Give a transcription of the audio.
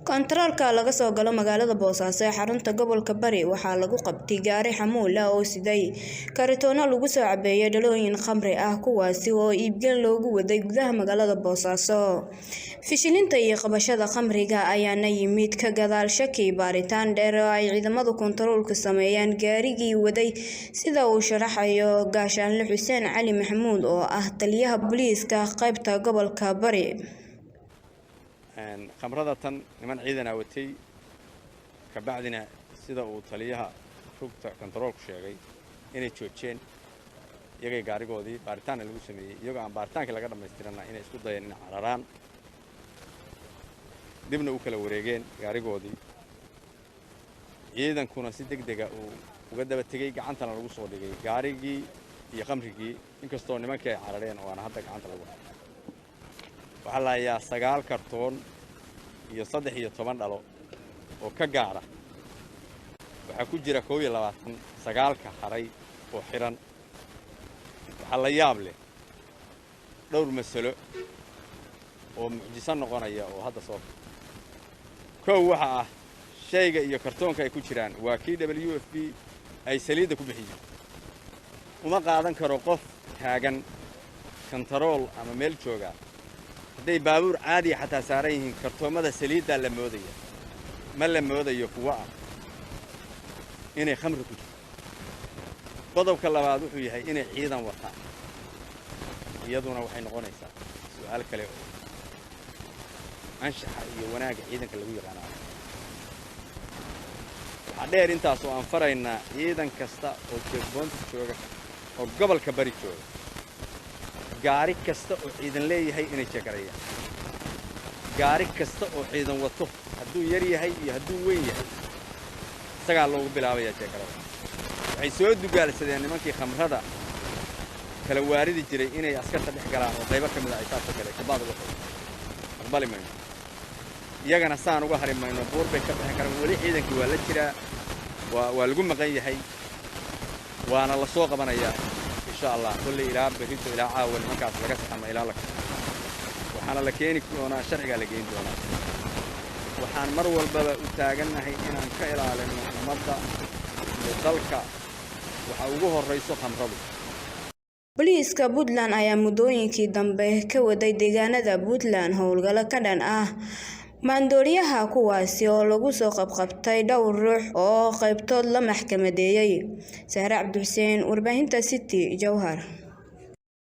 Kontaroolka laga soo galo magaalada Boosaaso ee xarunta gobolka Bari waxaa lagu qabtay gaari xamuul ah oo siday kartoono lagu soo cabeeyay dhalooyin khamri ah kuwaasi oo iibgeyn loogu waday gudaha magaalada Boosaaso. Fishilinta iyo qabashada khamriga ayaana yimid ka gadaal shaki baaritaan dheer oo ay ciidamada kontaroolku sameeyeen gaarigii waday sida uu sharaxayo Gaashaanle Xuseen Cali Maxamuud oo ah taliyaha booliiska qaybta gobolka Bari. khamrada tan niman ciidan awatay ka bacdina sida uu taliyaha rugta kontaroolku sheegay inay joojeen iyagay gaarigoodii baaritaan lagu sameeyay iyagoo aan baaritaanka laga dhameystirnaa inay isku dayeen in cararaan dibna u kala wareegeen gaarigoodii ciidankuna si degdeg ah uga daba tagay gacantana lagu soo dhigay gaarigii iyo khamrigii inkastoo nimankii ay carareen oo aan hadda gacanta lagu hayo waxaa la hayaa 9 kartoon iyo 13 dhalo oo ka gaara waxaa ku jira 22 9 haray oo xiran waxaa la yaab leh dhowr mas'alo oo mucjiso noqonaya oo hadda soo koow waxa ah shayga iyo kartoonka ay ku jiraan waa KWFB ay saliida ku bixiyeen uma qaadan karo qof taagan kontarool ama meel jooga haday baabuur caadi xataa saaran yihiin kartoomada saliida la moodaya ma la moodayo kuwa ah inay khamri ku jirto qodobka labaad wuxuu yahay inay ciidan wataan iyaduna waxay noqonaysaa su'aal kale oo anshaxa iyo wanaaga ciidanka lagu yaqaano waxa dheer intaas oo aan faraynaa ciidan kasta oo jeegboonta jooga oo gobolka Bari jooga gaari kasta oo ciidan leeyahay inay jeegarayaan gaari kasta oo ciidan wato hadduu yar yahay iyo hadduu weyn yahay isagaa loogu bilaabayaa jeegarada waxay soo dugaalsadeen nimankii khamrada kala waaridi jiray inay askarta dhex galaan oo qaybo ka mid ah ay taas kale ka baad uga aqbali mayno iyagana saan uga hari mayno buur bay ka bixin karaan wali ciidankii waa la jiraa waa lagu maqan yahay waana la soo qabanayaa الله كل إلى بريتو إلى عاون مكاس لقى سحما إلى لك وحنا لكيني كونا شرقة لقين دونا وحنا مروا البلد وتاجنا هي إن كإلى على المبدأ للدلكة وحوجوه الرئيس خمرضو booliiska Puntland ayaa mudooyinkii dambe ka waday deegaanada Puntland howlgalo ka dhan ah maandooriyaha kuwaasi oo lagu soo qabqabtay dhowr ruux oo qaybtood la maxkamadeeyay. Sahra Cabdi Xuseen, warbaahinta City, Jowhar.